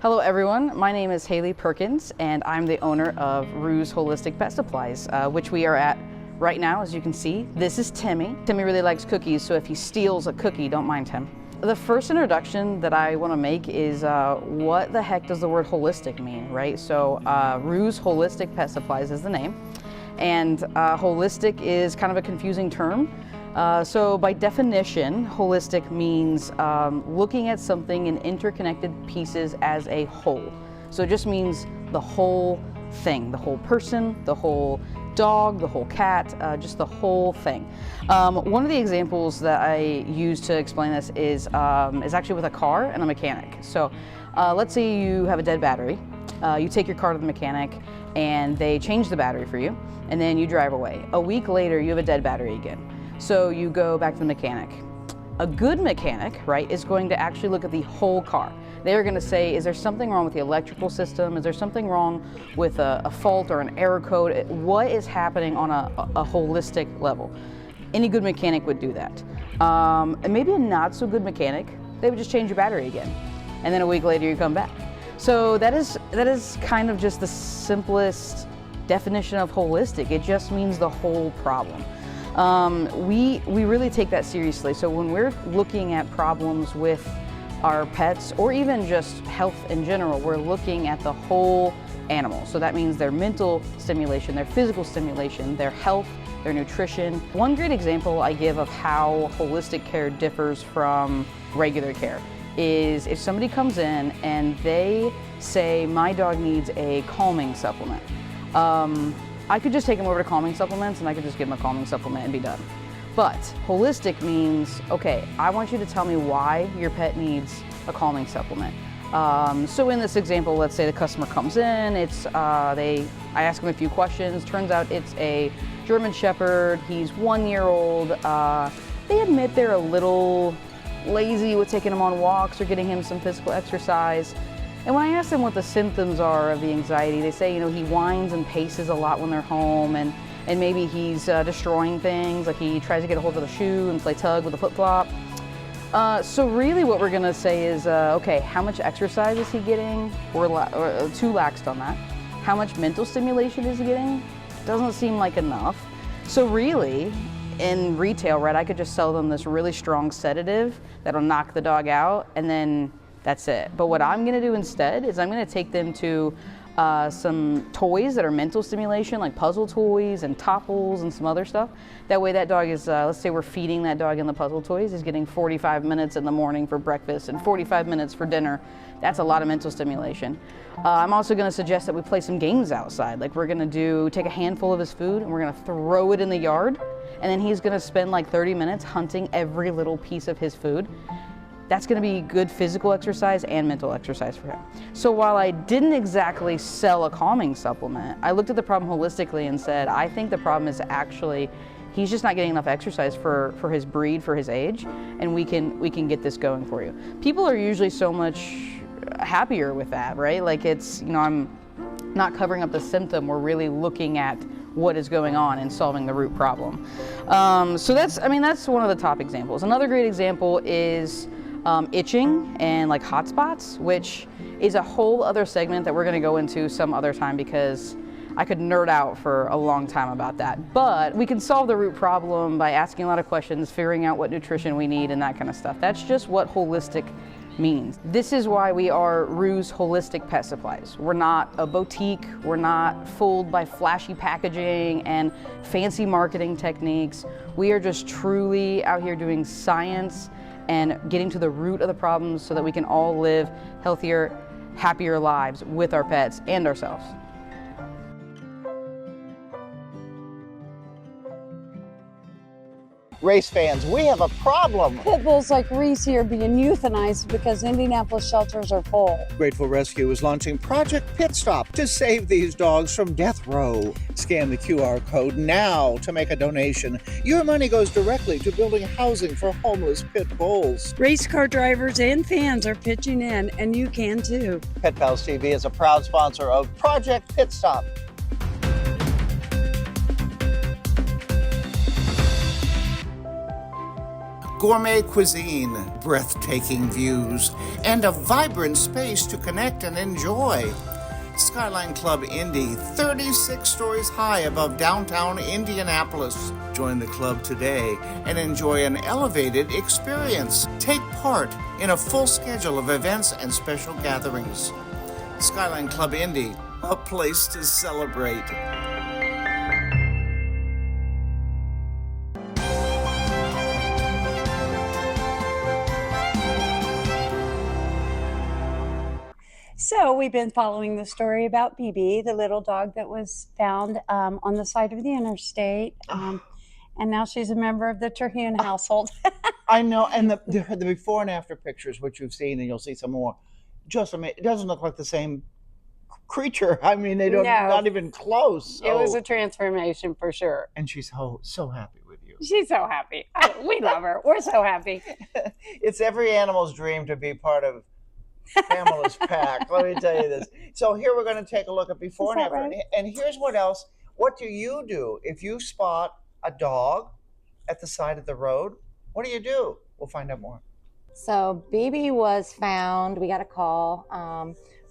Hello everyone, my name is Haley Perkins and I'm the owner of Ruse Holistic Pet Supplies, which we are at right now. As you can see, this is Timmy. Timmy really likes cookies, so if he steals a cookie, don't mind him. The first introduction that I want to make is what the heck does the word holistic mean, right? So Ruse Holistic Pet Supplies is the name, and holistic is kind of a confusing term. So by definition, holistic means looking at something in interconnected pieces as a whole. So it just means the whole thing, the whole person, the whole dog, the whole cat, just the whole thing. One of the examples that I use to explain this is actually with a car and a mechanic. So let's say you have a dead battery. You take your car to the mechanic and they change the battery for you, and then you drive away. A week later, you have a dead battery again. So you go back to the mechanic. A good mechanic, right, is going to actually look at the whole car. They're going to say, is there something wrong with the electrical system? Is there something wrong with a fault or an error code? What is happening on a holistic level? Any good mechanic would do that. And maybe a not so good mechanic, they would just change your battery again. And then a week later you come back. So that is kind of just the simplest definition of holistic. It just means the whole problem. We really take that seriously. So when we're looking at problems with our pets, or even just health in general, we're looking at the whole animal. So that means their mental stimulation, their physical stimulation, their health, their nutrition. One great example I give of how holistic care differs from regular care is if somebody comes in and they say, my dog needs a calming supplement. I could just take him over to calming supplements and I could just give him a calming supplement and be done. But holistic means, okay, I want you to tell me why your pet needs a calming supplement. So in this example, let's say the customer comes in, I ask him a few questions. Turns out it's a German Shepherd. He's 1 year old. They admit they're a little lazy with taking him on walks or getting him some physical exercise. And when I ask them what the symptoms are of the anxiety, they say, he whines and paces a lot when they're home, and maybe he's destroying things, like he tries to get a hold of the shoe and play tug with a flip-flop. So really what we're gonna say is, okay, how much exercise is he getting? We're too laxed on that. How much mental stimulation is he getting? Doesn't seem like enough. So really, in retail, right, I could just sell them this really strong sedative that'll knock the dog out, and then that's it. But what I'm gonna do instead is I'm gonna take them to some toys that are mental stimulation, like puzzle toys and topples and some other stuff. That way that dog is, let's say we're feeding that dog in the puzzle toys, he's getting 45 minutes in the morning for breakfast and 45 minutes for dinner. That's a lot of mental stimulation. I'm also gonna suggest that we play some games outside. Like we're gonna take a handful of his food and we're gonna throw it in the yard, and then he's gonna spend like 30 minutes hunting every little piece of his food. That's going to be good physical exercise and mental exercise for him. So while I didn't exactly sell a calming supplement, I looked at the problem holistically and said, I think the problem is actually he's just not getting enough exercise for his breed, for his age, and we can get this going for you. People are usually so much happier with that, right? Like it's, I'm not covering up the symptom, we're really looking at what is going on and solving the root problem. So that's one of the top examples. Another great example is itching and like hot spots, which is a whole other segment that we're going to go into some other time because I could nerd out for a long time about that. But we can solve the root problem by asking a lot of questions, figuring out what nutrition we need and that kind of stuff. That's just what holistic means. This is why we are Ruse Holistic Pet Supplies. We're not a boutique. We're not fooled by flashy packaging and fancy marketing techniques. We are just truly out here doing science and getting to the root of the problems so that we can all live healthier, happier lives with our pets and ourselves. Race fans, we have a problem. Pit bulls like Reese here being euthanized because Indianapolis shelters are full. Grateful Rescue is launching Project Pit Stop to save these dogs from death row. Scan the QR code now to make a donation. Your money goes directly to building housing for homeless pit bulls. Race car drivers and fans are pitching in, and you can too. Pet Pals TV is a proud sponsor of Project Pit Stop. gourmet cuisine, breathtaking views, and a vibrant space to connect and enjoy. Skyline Club Indy, 36 stories high above downtown Indianapolis. Join the club today and enjoy an elevated experience. Take part in a full schedule of events and special gatherings. Skyline Club Indy, a place to celebrate. So we've been following the story about BB, the little dog that was found on the side of the interstate. And now she's a member of the Terhune household. I know, and the before and after pictures, which you've seen, and you'll see some more, just amazing. It doesn't look like the same creature. I mean, they don't, No. not even close. It was a transformation for sure. And she's so happy with you. She's so happy. We love her. We're so happy. It's every animal's dream to be part of Pamela's pack. Let me tell you this. So here we're going to take a look at before and after. Right? And here's what else. What do you do if you spot a dog at the side of the road? What do you do? We'll find out more. So BB was found, we got a call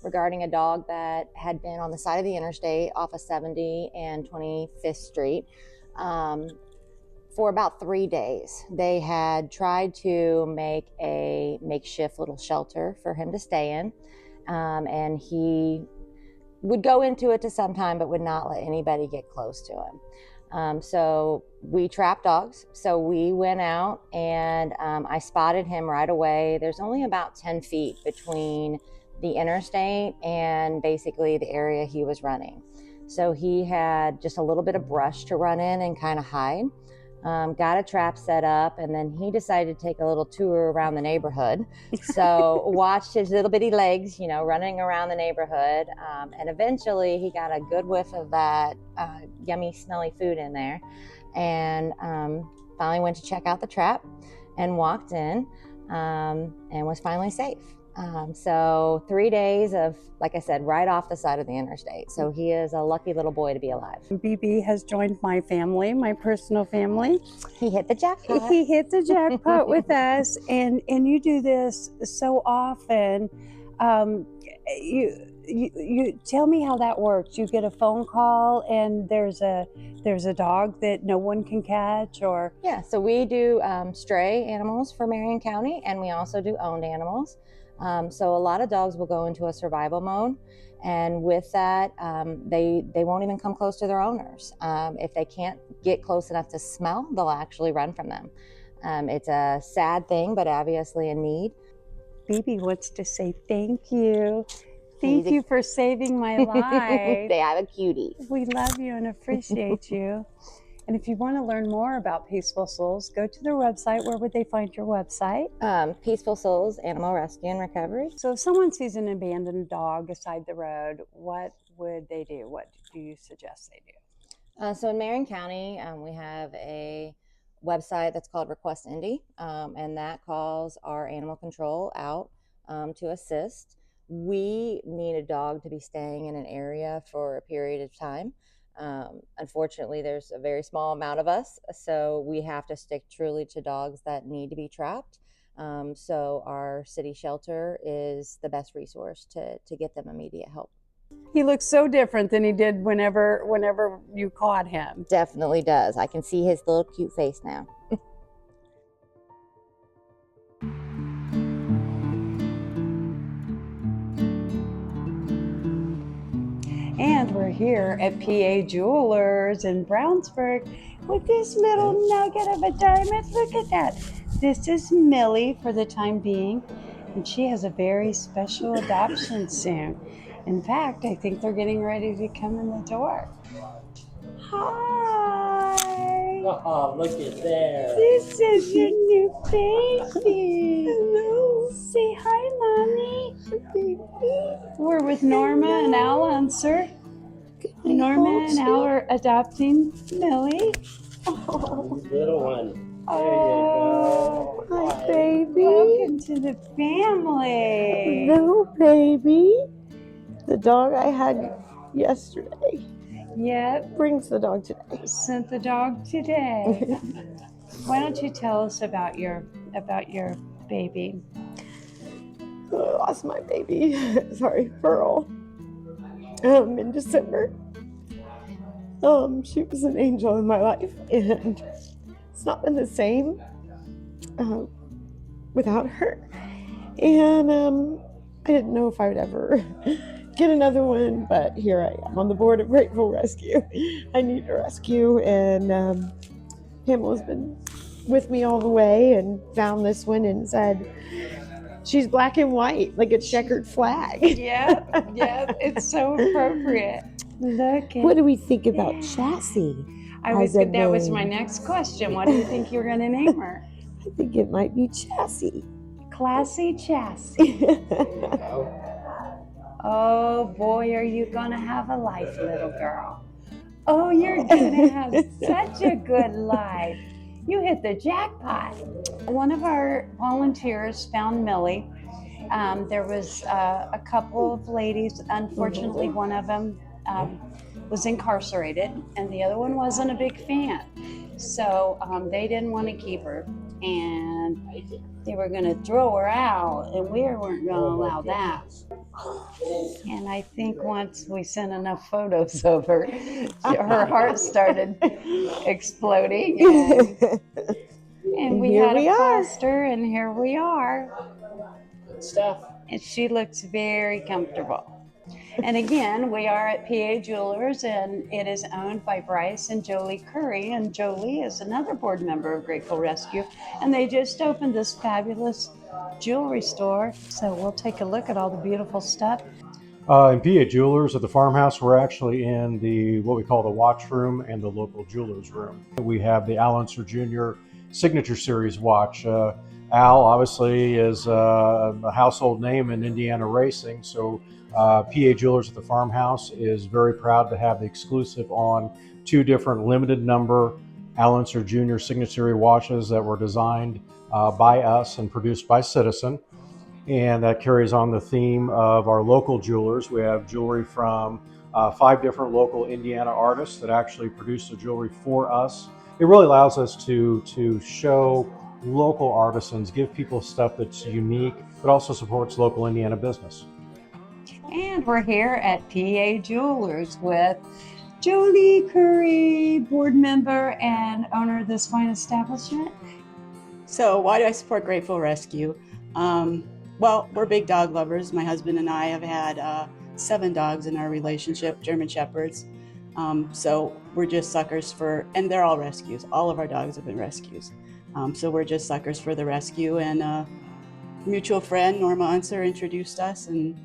regarding a dog that had been on the side of the interstate off of 70 and 25th Street for about 3 days. They had tried to make a makeshift little shelter for him to stay in, and he would go into it to some time but would not let anybody get close to him. So we trap dogs. So we went out and I spotted him right away. There's only about 10 feet between the interstate and basically the area he was running. So he had just a little bit of brush to run in and kind of hide. Got a trap set up, and then he decided to take a little tour around the neighborhood. So watched his little bitty legs, running around the neighborhood. And eventually he got a good whiff of that yummy, smelly food in there. And finally went to check out the trap and walked in and was finally safe. So 3 days of, like I said, right off the side of the interstate. So he is a lucky little boy to be alive. BB has joined my family, my personal family. He hit the jackpot. He hit the jackpot with us, and you do this so often. You tell me how that works. You get a phone call, and there's a dog that no one can catch, or Yeah, so we do stray animals for Marion County, and we also do owned animals. So a lot of dogs will go into a survival mode, and with that, they won't even come close to their owners. If they can't get close enough to smell, they'll actually run from them. It's a sad thing, but obviously a need. BB wants to say thank you. Thank you for saving my life. They have a cutie. We love you and appreciate you. And if you want to learn more about Peaceful Souls, go to their website. Where would they find your website? Peaceful Souls Animal Rescue and Recovery. So if someone sees an abandoned dog beside the road, what would they do? What do you suggest they do? So in Marion County, we have a website that's called Request Indy, and that calls our animal control out to assist. We need a dog to be staying in an area for a period of time. Unfortunately, there's a very small amount of us, so we have to stick truly to dogs that need to be trapped. So our city shelter is the best resource to get them immediate help. He looks so different than he did whenever you caught him. Definitely does. I can see his little cute face now. And we're here at PA Jewelers in Brownsburg with this little nugget of a diamond. Look at that. This is Millie for the time being, and she has a very special adoption soon. In fact, I think they're getting ready to come in the door. Hi. Oh, look at there. This is your new baby. Hello. Say hi, Mommy. Baby. We're with Norma and Al Unser. Norma and Al are adopting Millie. Oh. Little one. Oh, There you go. hi, baby. Welcome to the family. Hello, baby. The dog I had yesterday Yep, brings the dog today. sent the dog today. Why don't you tell us about your about your baby? I lost my baby. Sorry, Pearl. In December. She was an angel in my life, and it's not been the same without her. And I didn't know if I would ever get another one, but here I am on the board of Grateful Rescue. I need a rescue, and Pamela's been with me all the way and found this one and said, she's black and white, like a checkered flag. Yeah, it's so appropriate. Look at What do we think about Chassis? that was my next question. What do you think you're going to name her? I think it might be Chassis. Classy Chassis. Oh boy, are you going to have a life, little girl. Oh, you're going to have such a good life. You hit the jackpot. One of our volunteers found Millie. There was a couple of ladies. Unfortunately, one of them was incarcerated, and the other one wasn't a big fan. So they didn't want to keep her, and they were going to throw her out, and we weren't going to allow that. And I think once we sent enough photos of her, her heart started exploding. And we had a foster, and here we are. Good stuff. And she looks very comfortable. And again, we are at PA Jewelers, and it is owned by Bryce and Jolie Curry. And Jolie is another board member of Grateful Rescue. And they just opened this fabulous jewelry store. So we'll take a look at all the beautiful stuff. In PA Jewelers at the farmhouse, we're actually in what we call the watch room and the local jewelers room. We have the Al Unser Jr. Signature Series watch. Al obviously is a household name in Indiana racing, so PA Jewelers at the farmhouse is very proud to have the exclusive on 2 different limited number Al Unser Jr. Signature watches that were designed by us and produced by Citizen. And that carries on the theme of our local jewelers. We have jewelry from 5 different local Indiana artists that actually produce the jewelry for us. It really allows us to show local artisans, give people stuff that's unique, but also supports local Indiana business. And we're here at PA Jewelers with Jolie Curry, board member and owner of this fine establishment. So why do I support Grateful Rescue? Well, we're big dog lovers. My husband and I have had 7 dogs in our relationship, German Shepherds. So we're just suckers and they're all rescues. All of our dogs have been rescues. So we're just suckers for the rescue, and a mutual friend, Norma Unser, introduced us, and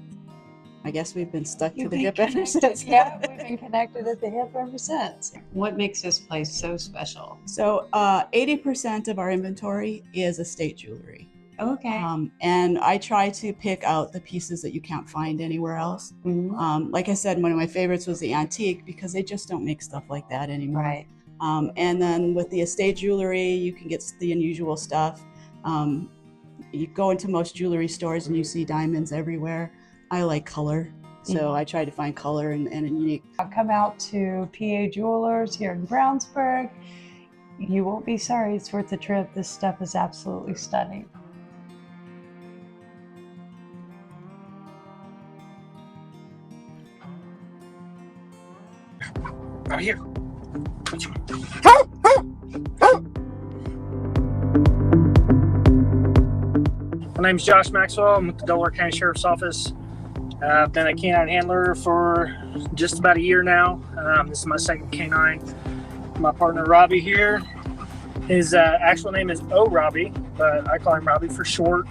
I guess we've been stuck to the hip ever since. Yeah, we've been connected at the hip ever since. What makes this place so special? So 80% of our inventory is estate jewelry. Okay. And I try to pick out the pieces that you can't find anywhere else. Mm-hmm. Like I said, one of my favorites was the antique, because they just don't make stuff like that anymore. Right. And then with the estate jewelry, you can get the unusual stuff. You go into most jewelry stores and you see diamonds everywhere. I like color, so I try to find color and a unique. I'll come out to PA Jewelers here in Brownsburg. You won't be sorry. It's worth the trip. This stuff is absolutely stunning. Out here. My name's Josh Maxwell. I'm with the Delaware County Sheriff's Office. I've been a canine handler for just about a year now. This is my second canine. My partner Robbie here. His actual name is Robbie, but I call him Robbie for short.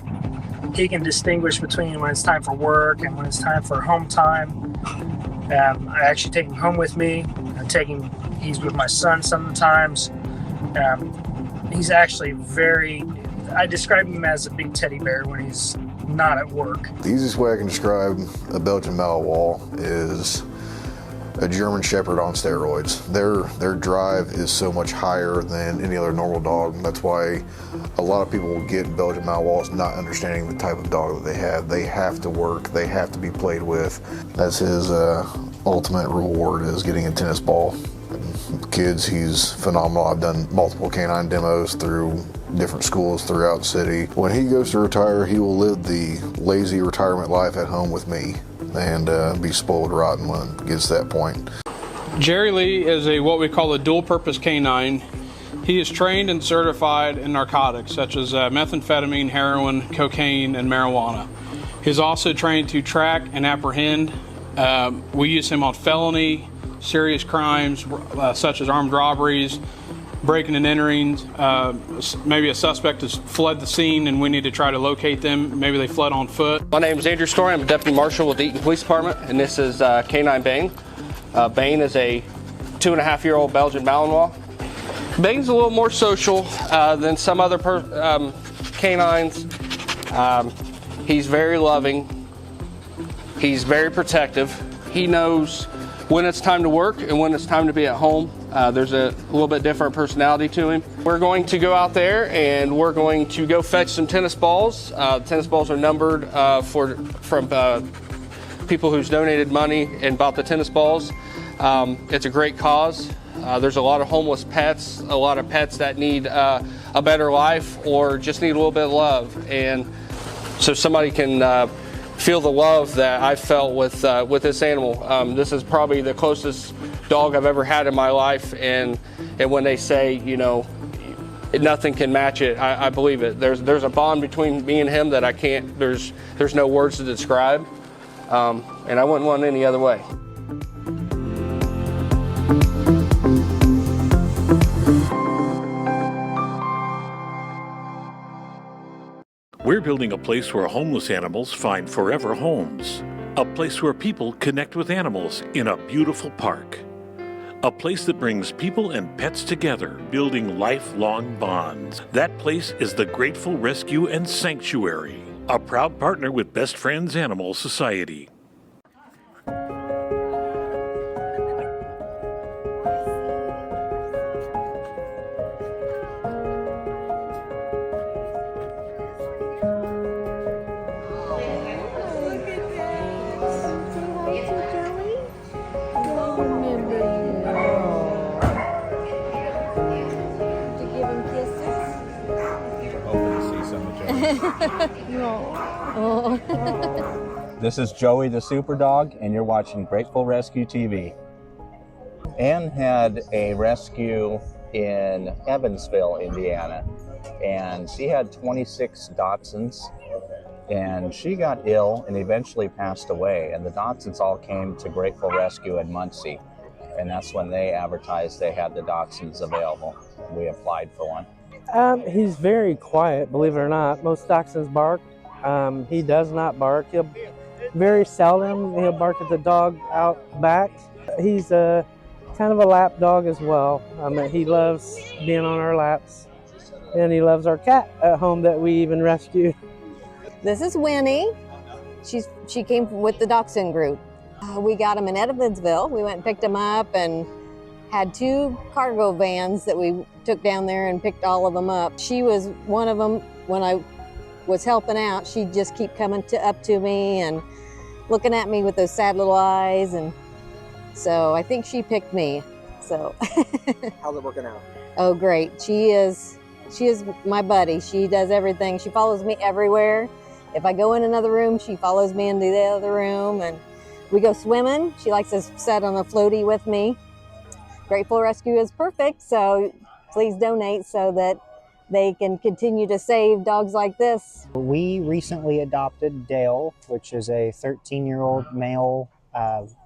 He can distinguish between when it's time for work and when it's time for home time. I actually take him home with me. He's with my son sometimes. He's actually I describe him as a big teddy bear when he's not at work. The easiest way I can describe a Belgian Malinois is a German Shepherd on steroids. Their drive is so much higher than any other normal dog. That's why a lot of people will get Belgian Malinois not understanding the type of dog that they have. They have to work, they have to be played with. That's his ultimate reward, is getting a tennis ball. Kids, he's phenomenal. I've done multiple canine demos through different schools throughout the city. When he goes to retire, he will live the lazy retirement life at home with me and be spoiled rotten when it gets to that point. Jerry Lee is what we call a dual-purpose canine. He is trained and certified in narcotics such as methamphetamine, heroin, cocaine, and marijuana. He's also trained to track and apprehend. We use him on felony, serious crimes such as armed robberies, breaking and entering. Maybe a suspect has fled the scene and we need to try to locate them. Maybe they fled on foot. My name is Andrew Story. I'm a deputy marshal with the Eaton Police Department, and this is Canine Bane. Bane is a 2.5-year-old Belgian Malinois. Bane's a little more social than some other canines. He's very loving. He's very protective. He knows when it's time to work and when it's time to be at home. There's a little bit different personality to him. We're going to go out there and we're going to go fetch some tennis balls. Tennis balls are numbered from people who's donated money and bought the tennis balls. It's a great cause. There's a lot of homeless pets, a lot of pets that need a better life or just need a little bit of love. And so somebody can feel the love that I felt with this animal. This is probably the closest dog I've ever had in my life, and when they say, you know, nothing can match it, I believe it. There's a bond between me and him that I can't. There's no words to describe, and I wouldn't want it any other way. We're building a place where homeless animals find forever homes. A place where people connect with animals in a beautiful park. A place that brings people and pets together, building lifelong bonds. That place is the Grateful Rescue and Sanctuary, a proud partner with Best Friends Animal Society. This is Joey the Super Dog, and you're watching Grateful Rescue TV. Ann had a rescue in Evansville, Indiana, and she had 26 Dachshunds, and she got ill and eventually passed away, and the Dachshunds all came to Grateful Rescue in Muncie, and that's when they advertised they had the Dachshunds available. We applied for one. He's very quiet, believe it or not. Most Dachshunds bark. He does not bark. Very seldom he'll bark at the dog out back. He's a kind of a lap dog as well. He loves being on our laps, and he loves our cat at home that we even rescued. This is Winnie. She came with the Dachshund group. We got him in Evansville. We went and picked him up and had 2 cargo vans that we took down there and picked all of them up. She was one of them. When I was helping out, she'd just keep coming up to me and looking at me with those sad little eyes, and so I think she picked me. So how's it working out? Oh, great. She is my buddy. She does everything. She follows me everywhere. If I go in another room, she follows me into the other room, and we go swimming. She likes to sit on a floaty with me. Grateful Rescue is perfect, so please donate so that they can continue to save dogs like this. We recently adopted Dale, which is a 13-year-old male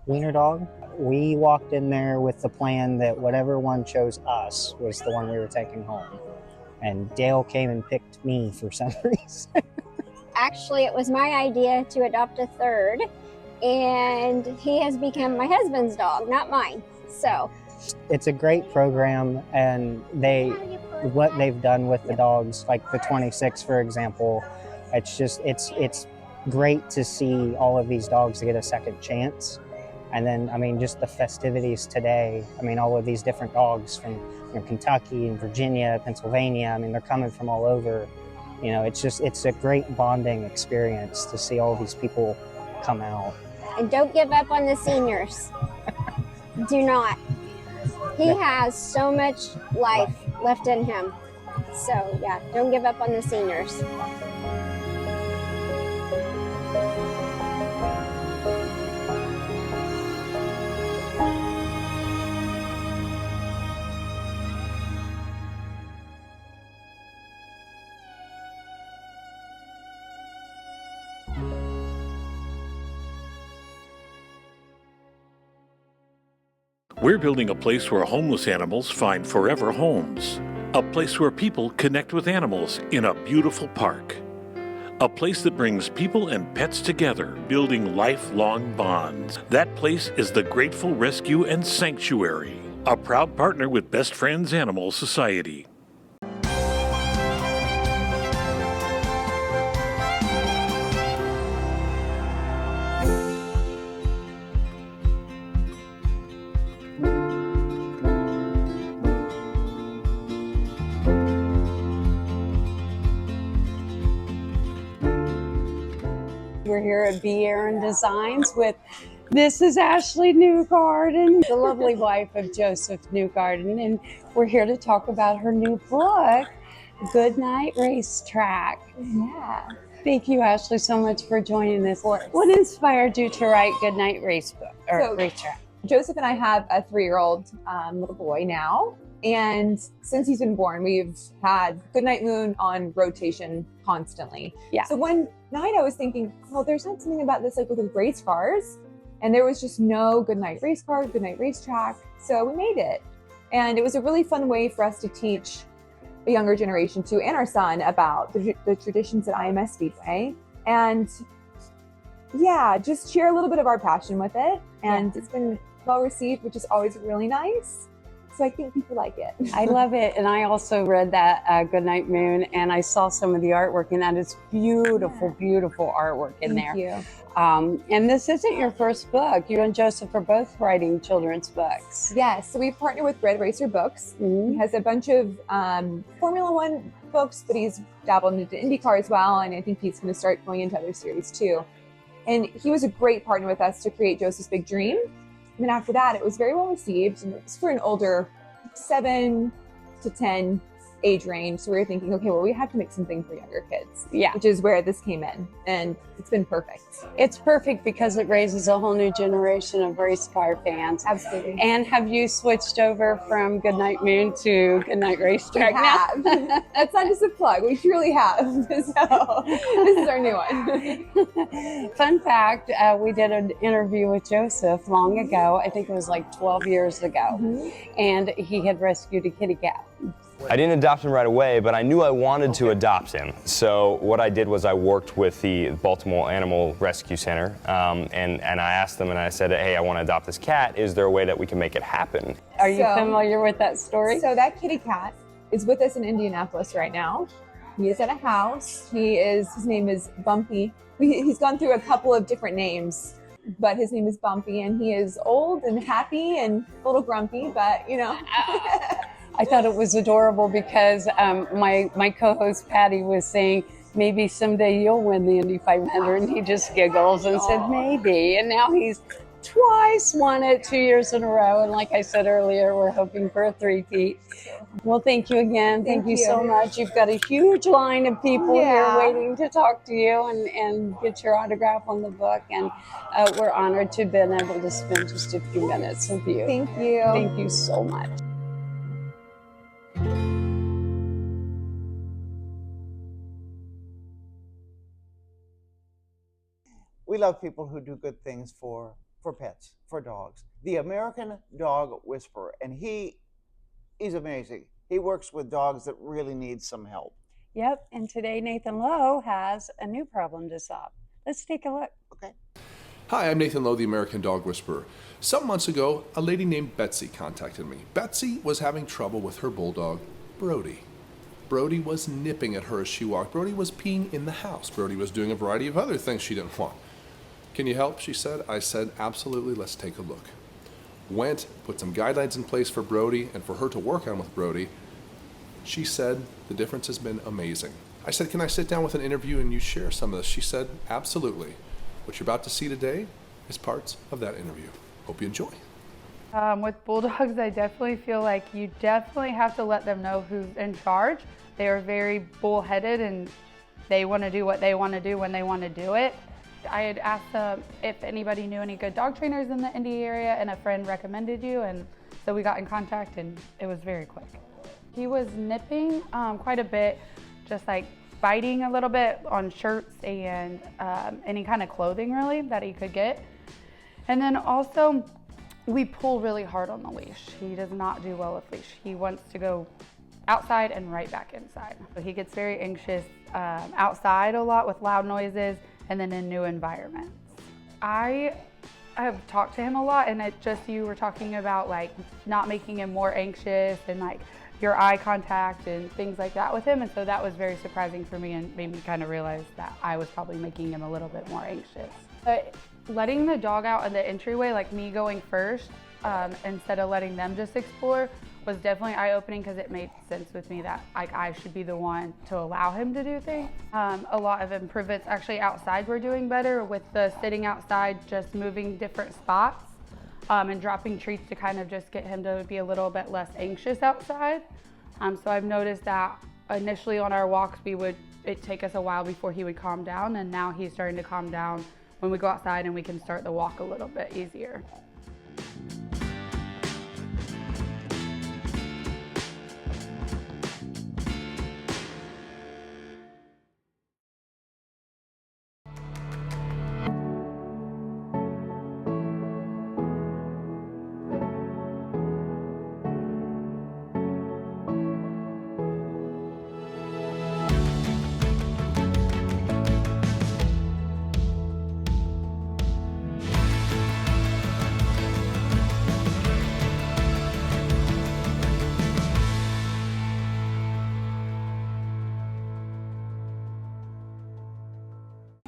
wiener dog. We walked in there with the plan that whatever one chose us was the one we were taking home. And Dale came and picked me for some reason. Actually, it was my idea to adopt a third, and he has become my husband's dog, not mine. So it's a great program, and what they've done with the dogs, like the 26, for example, it's great to see all of these dogs get a second chance. And then, I mean, just the festivities today, I mean, all of these different dogs from Kentucky and Virginia, Pennsylvania, I mean, they're coming from all over. You know, it's a great bonding experience to see all these people come out. And don't give up on the seniors. Do not. He has so much life left in him. So yeah, don't give up on the seniors. We're building a place where homeless animals find forever homes. A place where people connect with animals in a beautiful park. A place that brings people and pets together, building lifelong bonds. That place is the Grateful Rescue and Sanctuary, a proud partner with Best Friends Animal Society. We're here at B. Aaron Designs with, this is Ashley Newgarden, the lovely wife of Joseph Newgarden, and we're here to talk about her new book, Goodnight Racetrack. Yeah. Thank you, Ashley, so much for joining us. What inspired you to write Goodnight Racetrack? Joseph and I have a 3-year-old little boy now. And since he's been born, we've had Goodnight Moon on rotation constantly. Yeah. So one night I was thinking, well, there's not something about this like with race cars. And there was just no Goodnight Race Car, Goodnight Racetrack. So we made it. And it was a really fun way for us to teach the younger generation too, and our son, about the traditions at IMS Speedway. And yeah, just share a little bit of our passion with it. And it's been well received, which is always really nice. So I think people like it. I love it. And I also read that Goodnight Moon, and I saw some of the artwork, and that is beautiful, beautiful artwork in there. Thank you. And this isn't your first book. You and Joseph are both writing children's books. Yes, so we've partnered with Red Racer Books. He has a bunch of Formula One books, but he's dabbled into IndyCar as well, and I think he's going to start going into other series too. And he was a great partner with us to create Joseph's Big Dream. And then after that, it was very well received, and it was for an older 7 to 10 age range. So we were thinking, okay, well, we have to make something for younger kids. Yeah. Which is where this came in. And it's been perfect. It's perfect because it raises a whole new generation of race car fans. Absolutely. And have you switched over from Goodnight Moon to Goodnight Racetrack now? That's not just a plug. We truly have. So this is our new one. Fun fact, we did an interview with Joseph long ago. I think it was like 12 years ago. And he had rescued a kitty cat. I didn't adopt him right away, but I knew I wanted to adopt him. So what I did was I worked with the Baltimore Animal Rescue Center, and I asked them, and I said, hey, I want to adopt this cat. Is there a way that we can make it happen? Are you familiar with that story? So that kitty cat is with us in Indianapolis right now. He is at a house. His name is Bumpy. He's gone through a couple of different names, but his name is Bumpy, and he is old and happy and a little grumpy, but you know. I thought it was adorable because my co-host Patty was saying, maybe someday you'll win the Indy 500, and he just giggles and said, maybe. And now he's twice won it 2 years in a row. And like I said earlier, we're hoping for a three-peat. Well, thank you again. Thank you so much. You've got a huge line of people here waiting to talk to you and get your autograph on the book. And we're honored to have been able to spend just a few minutes with you. Thank you. Thank you so much. We love people who do good things for pets, for dogs. The American Dog Whisperer, and he's amazing. He works with dogs that really need some help. Yep, and today Nathan Lowe has a new problem to solve. Let's take a look. Okay. Hi, I'm Nathan Lowe, the American Dog Whisperer. Some months ago, a lady named Betsy contacted me. Betsy was having trouble with her bulldog, Brody. Brody was nipping at her as she walked. Brody was peeing in the house. Brody was doing a variety of other things she didn't want. Can you help? She said. I said, absolutely, let's take a look. Went, put some guidelines in place for Brody and for her to work on with Brody. She said, the difference has been amazing. I said, can I sit down with an interview and you share some of this? She said, absolutely. What you're about to see today is parts of that interview. Hope you enjoy. With bulldogs, I definitely feel like you definitely have to let them know who's in charge. They are very bullheaded and they want to do what they want to do when they want to do it. I had asked them if anybody knew any good dog trainers in the Indy area, and a friend recommended you, and so we got in contact, and it was very quick. He was nipping quite a bit, just like biting a little bit on shirts and any kind of clothing really that he could get. And then also, we pull really hard on the leash. He does not do well with leash. He wants to go outside and right back inside. So he gets very anxious outside a lot with loud noises and then in new environments. I have talked to him a lot, and you were talking about like not making him more anxious and like your eye contact and things like that with him. And so that was very surprising for me and made me kind of realize that I was probably making him a little bit more anxious. But letting the dog out in the entryway, like me going first, instead of letting them just explore, was definitely eye-opening because it made sense with me that like I should be the one to allow him to do things. A lot of improvements actually outside we're doing better with the sitting outside, just moving different spots and dropping treats to kind of just get him to be a little bit less anxious outside. So I've noticed that initially on our walks it'd take us a while before he would calm down, and now he's starting to calm down when we go outside and we can start the walk a little bit easier.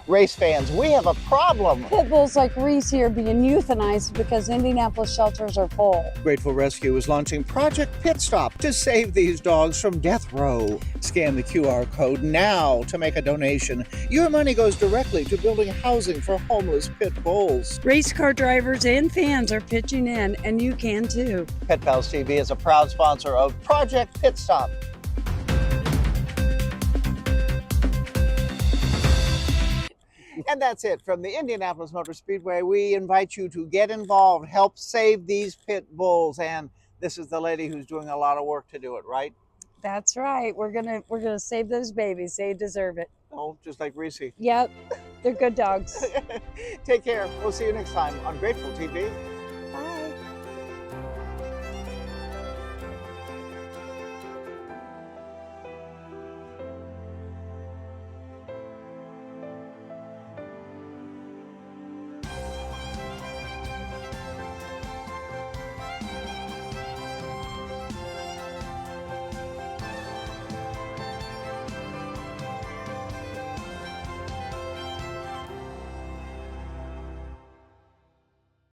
Race fans, we have a problem. Pit bulls like Reese here being euthanized because Indianapolis shelters are full. Grateful Rescue is launching Project Pit Stop to save these dogs from death row. Scan the QR code now to make a donation. Your money goes directly to building housing for homeless pit bulls. Race car drivers and fans are pitching in, and you can too. Pet Pals TV is a proud sponsor of Project Pit Stop. And that's it from the Indianapolis Motor Speedway. We invite you to get involved, help save these pit bulls. And this is the lady who's doing a lot of work to do it, right? That's right. We're gonna save those babies. They deserve it. Oh, just like Reese. Yep, they're good dogs. Take care. We'll see you next time on Grateful TV.